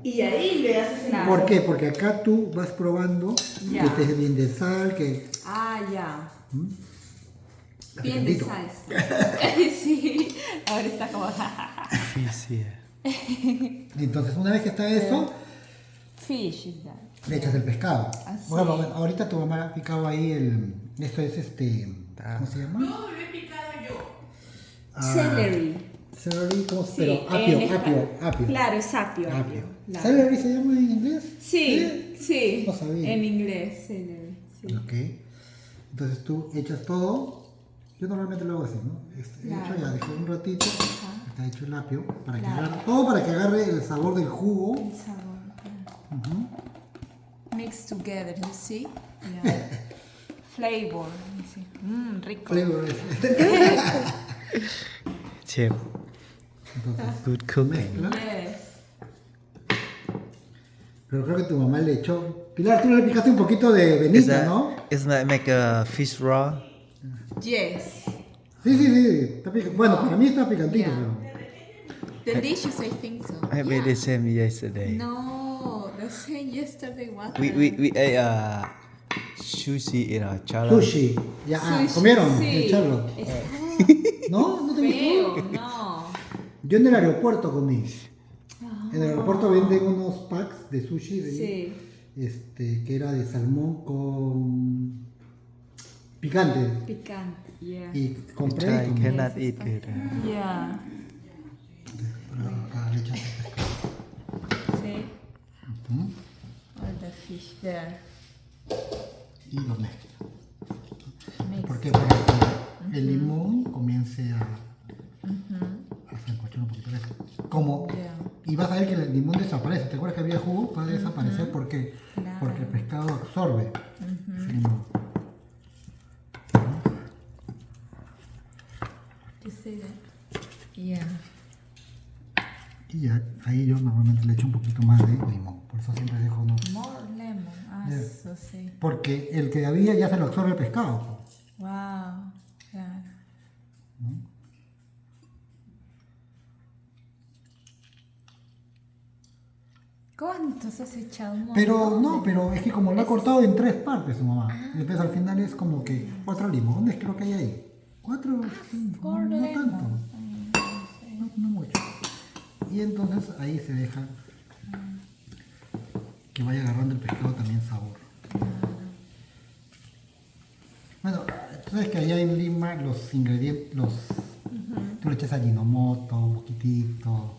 Y ahí le haces el... Claro. ¿Por qué? Porque acá tú vas probando Ya. que estés bien de sal, que... Ah, ya. Está Bien de picantito. salsa. Sí, ahora está como... Difícil. Entonces, una vez que está eso, Fish is that. le echas el pescado. Así. Bueno, ahorita tu mamá ha picado ahí el... Esto es ¿cómo se llama? No, lo he picado yo. Celery. Celery, ¿cómo se Sí, Pero apio. Claro, es apio. Apio. Claro. ¿Celery se llama en inglés? Sí, sí. No sabía. En inglés, celery. Sí. Ok. Entonces tú echas todo. Yo normalmente lo hago así, ¿no? Claro. Hecho ya, dejé un ratito. Ajá. Está hecho el apio. Para que Claro. agarre, todo para que agarre el sabor del jugo. El sabor. Ujú. Mix together, you see? Yeah. Flavor. You see? Rico. Flavor. Chef, Entonces, good cooking. mezcla. Yes. Pero creo que tu mamá le echó. Pilar, tú le picaste un poquito de venita, ¿no? Isn't that make a fish raw? Yes. Sí. Bueno, para mí está picantito, Yeah. Delicious, I think so. I made the same yesterday. No, the same yesterday. What? We ate sushi in our pero. challenge. Sushi. Ya, Sushi, ¿comieron? sí. El charlo. ¿No? ¿No te Feo, gustó? no. Yo en el aeropuerto comí. En el aeropuerto venden unos packs de sushi Sí. que era de salmón con picante. Picante, yeah. Y compré Which y I comí. cannot eat it. Yeah. Pero acá le echas el pescado. See? All the fish there. Y lo mezclas. Mix. ¿Por qué? Para que el limón comience a sancochar un poquito de eso. Como, Yeah. y vas a ver que el limón desaparece. ¿Te acuerdas que había jugo? Va a desaparecer porque, Claro. porque el pescado absorbe ese limón. You see that? Yeah. Y ya, ahí yo normalmente le echo un poquito más de limón. Por eso siempre dejo unos... More lemon. Ah, Yeah. so sí. Porque el que había ya se lo absorbe el pescado. Wow. Claro. ¿Cuántos has echado? Un montón. Pero no, pero es que como lo ha cortado en 3 partes su mamá. Entonces al final es como que 4 limones creo que hay ahí. 4, 5, four no lemons. tanto. No mucho. Y entonces ahí se deja que vaya agarrando el pescado también sabor. Bueno, tú sabes que allá en Lima los ingredientes, tú le echas ajinomoto, un poquitito,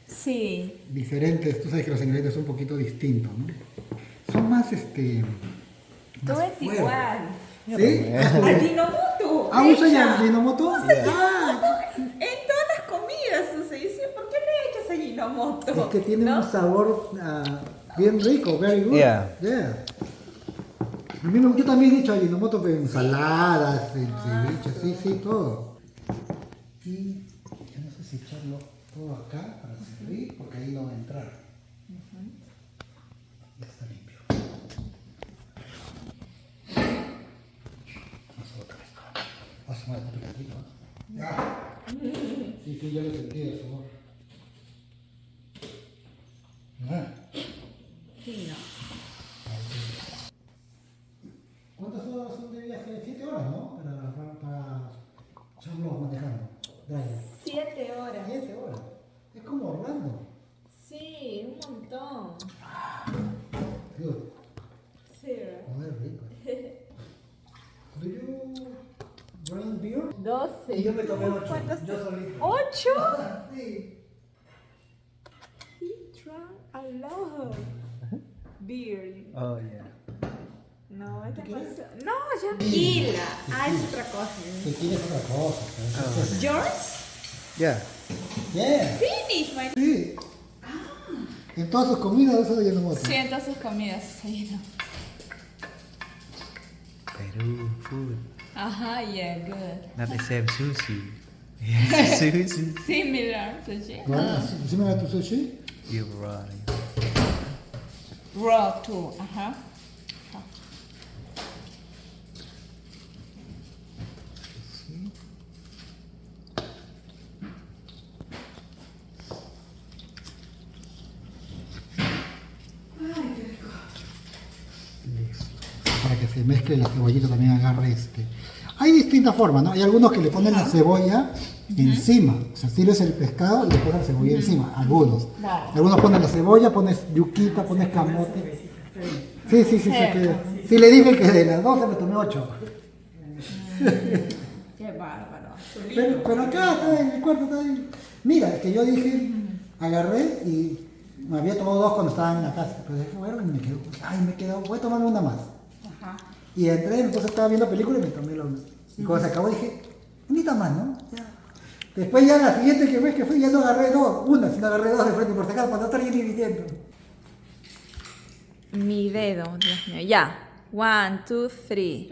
Sí. diferentes, tú sabes que los ingredientes son un poquito distintos, ¿no? Son más, Todo es fuerte. igual. ¿Sí? Ajinomoto. Ah, ¿usa echa. ya ajinomoto? Ah, En todas las comidas, o sea, dice, ¿por qué le echas ajinomoto? es que tiene ¿No? un sabor bien rico, very good. Yeah. Yeah. A mí yo también he hecho ajinomoto pero en ensaladas, en ceviche, sí, todo. Y yo no sé si echarlo todo acá para servir, porque ahí no va a entrar. Ya está limpio. Vamos a botar esto. Vamos a sumar un picantito, ¿no? Ya. Sí, yo lo sentí el sabor. Ah. Sí, no. ¿Cuántas horas son de viaje? 7 horas, ¿no? Para Charlotte manejando. Drive. 7 horas. 7 horas. Es como Orlando. Sí, un montón. Good. Sí. Muy rico. Do you drink beer? 12. Y yo me tomé 8. ¿Cuántas? Yo solito. ¿8? Sí. He drank a lot. Beer. Oh yeah. No, esta cosa. No, ya. Tequila. Ah, es otra cosa. Tequila es otra cosa. Yours? Yeah. Yeah. Finish, my. Sí. En todas sus comidas usa ajinomoto. Sí, en todas sus comidas sí, no. Peru food. Ajá, yeah, good. Not the same sushi. Sushi. Similar to she. Bueno, ¿similar a tu sushi? You're right. Raw too, ajá. Sí. se mezcle la cebollita también agarre este. Hay distintas formas, ¿no? Hay algunos que le ponen la cebolla encima. O sea, sirves el pescado y le pones la cebolla encima. Algunos. Claro. Algunos ponen la cebolla, pones yuquita, pones camote. Sí, se queda. Sí, le dije que de las 12 me tomé 8. Qué bárbaro. Pero acá está en el cuarto, está ahí. Mira, que yo dije, agarré y me había tomado 2 cuando estaba en la casa. Pero dije, bueno, y me quedo, me quedo, voy a tomarme una más. Ajá. Y entré, entonces estaba viendo película y me tomé la una. Y cuando se acabó dije, unita más, ¿no? Ya. Después ya la siguiente que ves que fui, ya no agarré 2, una, sino agarré 2 de frente por si acaso, para no estar dividiendo. Mi dedo, Dios mío. Ya. 1, 2, 3.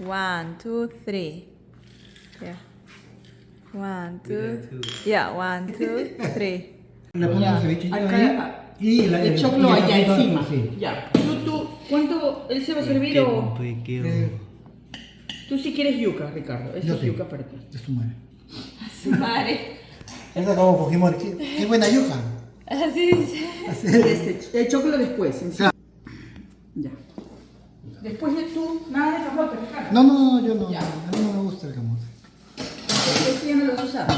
1, 2, 3. Yeah. 1, 2. Yeah, 1, 2, 3. Le pones el cevichito Acá, ahí y el choclo allá tapita, encima. Sí. Ya. ¿Cuánto él se va a servir o...? Tú sí quieres yuca, Ricardo. Esto Yo es sí. yuca para ti. Es tu madre. Madre. Esa como Fujimori. Qué buena yuca. Así dice. Y el choclo después. encima. Ya. Después de tú, nada de camote, Ricardo. No, yo no. Ya. A mí no me gusta el camote. Este ya no lo vas a usar.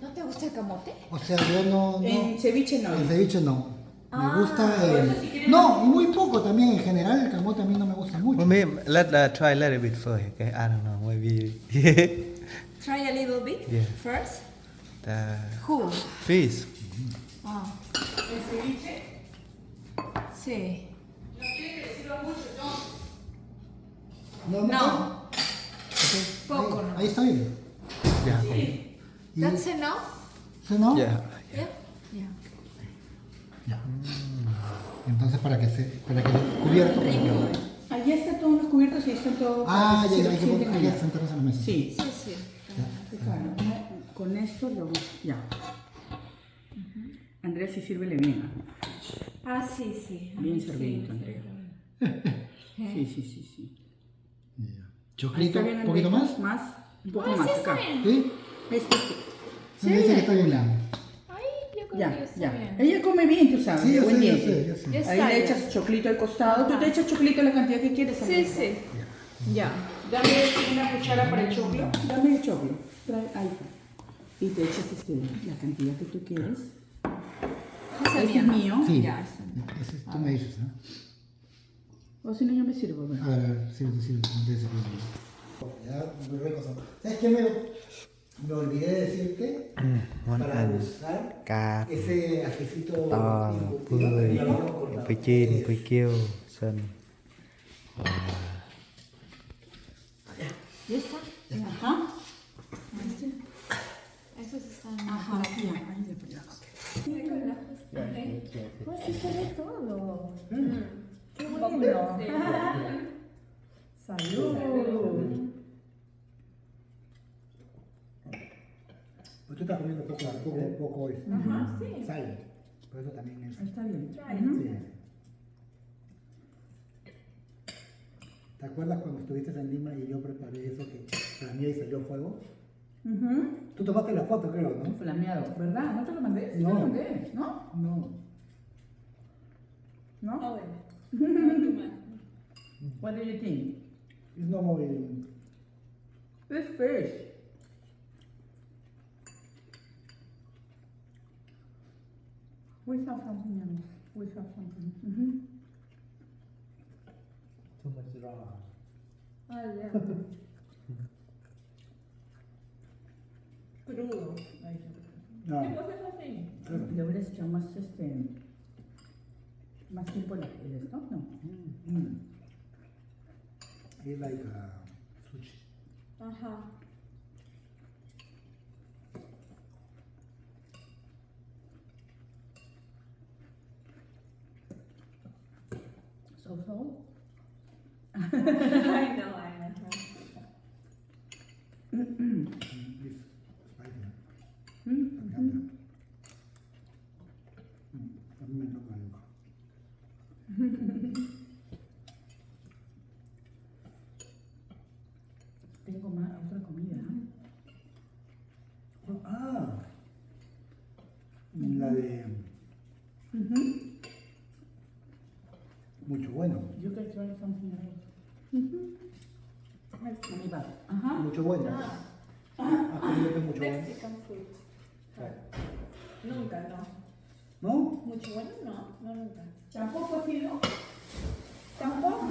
¿No te gusta el camote? O sea, yo no. En ceviche no. El ceviche no. Me gusta por el... eso si quieres- No, y muy poco también. En general, el camote a mí no me gusta mucho. Well, maybe try a little bit first. Okay, I don't know. Maybe Try a little bit Yeah. first. the Who? fish. Ah, ¿El ceviche? sí. ¿No quiere que le sirva mucho, no? No. Ok, Poco, ahí, ¿no? ahí está bien. Yeah. Y- That's enough? ¿Sí, no? Yeah. Yeah. Yeah. Ya. Entonces, para que el cubierto... Allí están todos los cubiertos y están todos... Ah, ya, hay que sienten allá. sentarnos en la mesa. Sí. Sí, sí. Ricardo, con esto lo... Ya. Andrea, sí sírvele bien. Ah, sí, sí. Bien Sí, servidito, sí, Andrea. sí. Sí. Ya. Ahí ¿Choclito? está bien, ¿Un poquito Andrea. más? Más. Un poco Ah, más sí, está acá. bien. ¿Sí? Este. Sí, me dice que está bien blando. Ay, yo creo que Ya, está ya. bien. Ella come bien, tú sabes, Sí, de yo buen sé, yo diente. sé, yo sé. Ya Ahí está le bien. echas choclito al costado. Tú Ajá. te echas choclito la cantidad que quieres. Sí, Andrea. sí. Ya. Dame una cuchara para el choclo. Dame el choclo. Trae ahí. Y te echas la cantidad que tú quieres. Ese Este es mío. Sí. Ya, ese. Ese es- tú me dices, ¿no? O si no, yo me sirvo. ¿verdad? A ver, sirve. Ya, muy rico son. ¿Sabes qué me olvidé de decirte? One Para and usar cà ese ajecito to embutido, bươi lo habíamos cortado. với chiên với kêu sân. ¿Ya está? Ajá. Esos están. Ajá. Ya. Ahí de por allá. Pues sí se ve todo. Qué bueno. Salud. Pues tú estás comiendo poco sal. Por eso también es. Está bien. Sí. ¿Te acuerdas cuando estuviste en Lima y yo preparé eso que flameó y salió fuego? Tú tomaste la foto, creo, ¿no? Flameado, ¿verdad? ¿No te lo mandé? Sí No. te lo mandé. ¿No? No. ¿No? What do you think? Es no muy... It's fish. We have something else. We have something. Too much raw. Ah, ya. Crudo. No. Claro, le hubieras echado más, más tiempo el esto, ¿no? It's like sushi. Ajá. So. I know, I know. It's spicy, ¿no? Me encanta. A mí me toca el ojo. Tengo más, otra comida. Ah, la de... Mucho bueno. You can try something else. Let me back. Ajá. Mucho bueno. ¿Has comido que es mucho bueno? Mexican food. Nunca, no. ¿No? Mucho bueno, no, no nunca. Tampoco así, ¿no? Tampoco.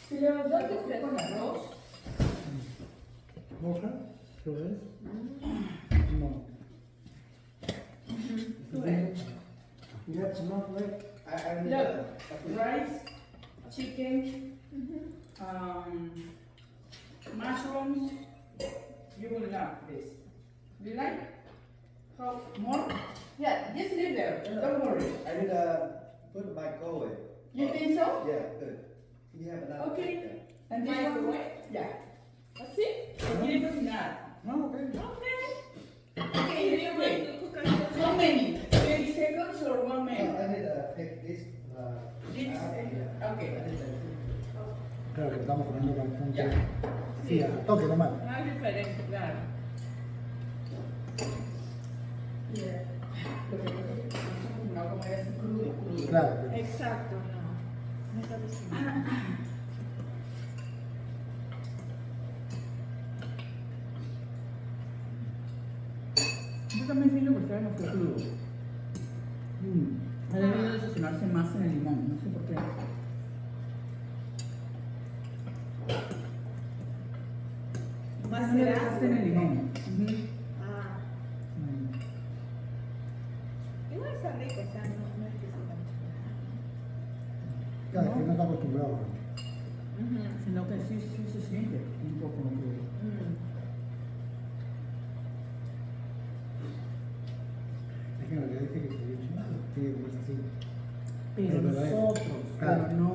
Pero ¿dónde fue con arroz? ¿Moja? ¿Qué es? No. That's not right. Look, rice, chicken, mushrooms. You will love this. You like? How more? Yeah, just leave there. Don't worry. I need put the microwave. You think so? Yeah, good. You have enough. Okay. And this one? Yeah. Así? ¿Quiere cocinar? No, ok. Okay. Okay, you wait. How many? 30 seconds or 1 I minute? need take this. This, okay. Claro que estamos comiendo bastante. Ya. Sí, a toque nomás. No es diferente, claro. Lo que pasa es que no comer así crudo. Claro. Exacto, no. No está diciendo. Yo también siento que ustedes no fue crudo. Ha debido de sesionarse más en el limón, no sé por qué. ¿Más No le será? dejaste en el limón. Ah, igual está rico, o sea, no es que sea tan Claro, que no está acostumbrado. Sino que sí se siente un poco crudo. Es que en realidad dice que se dice, tiene que comerse así. Pero Es verdad. nosotros, Claro. pero no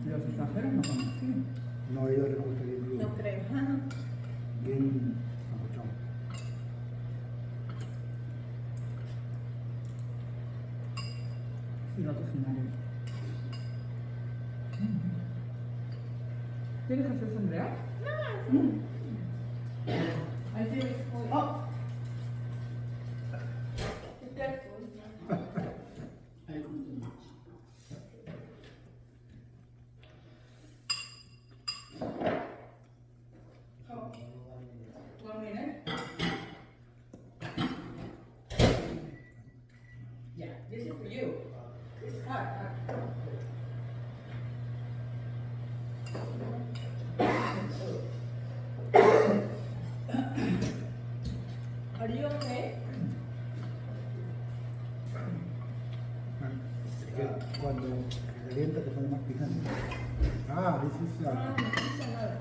los extranjeros no son así. No, a ellos les gusta bien crudo. No creo. Bien capuchón. Sí, lo cocinaré. ¿Quieres hacer Andrea? No. Ahí tienes. Oh. Be careful. Ahí con tu macho. Oh. 1 minute. Yeah, this is for you. It's hot. Are you okay? Es que cuando se calienta te pone más picante. Ah, ese es, No pasa nada.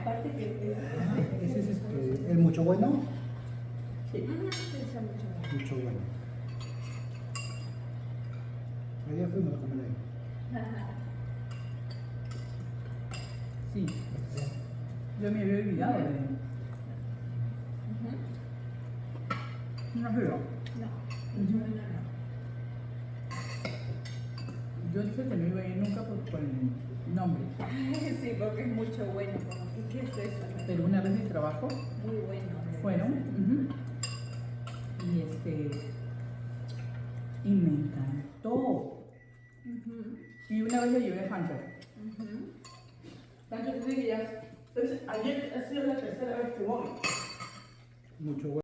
Aparte que ese es el mucho bueno. sí, se usa mucho más. Mucho bueno. Ayer fuimos a comer ahí. Sí. Yo me había olvidado de. No creo. No. Yo dije que no iba a ir nunca por el nombre. Sí, porque es mucho bueno. Como que, ¿qué es eso? Pero una vez de trabajo Muy bueno. fueron y me encantó. Y una vez le llevé a Hunter. Hunter dice que ya. Entonces, ayer ha sido la tercera vez que voy. Mucho bueno.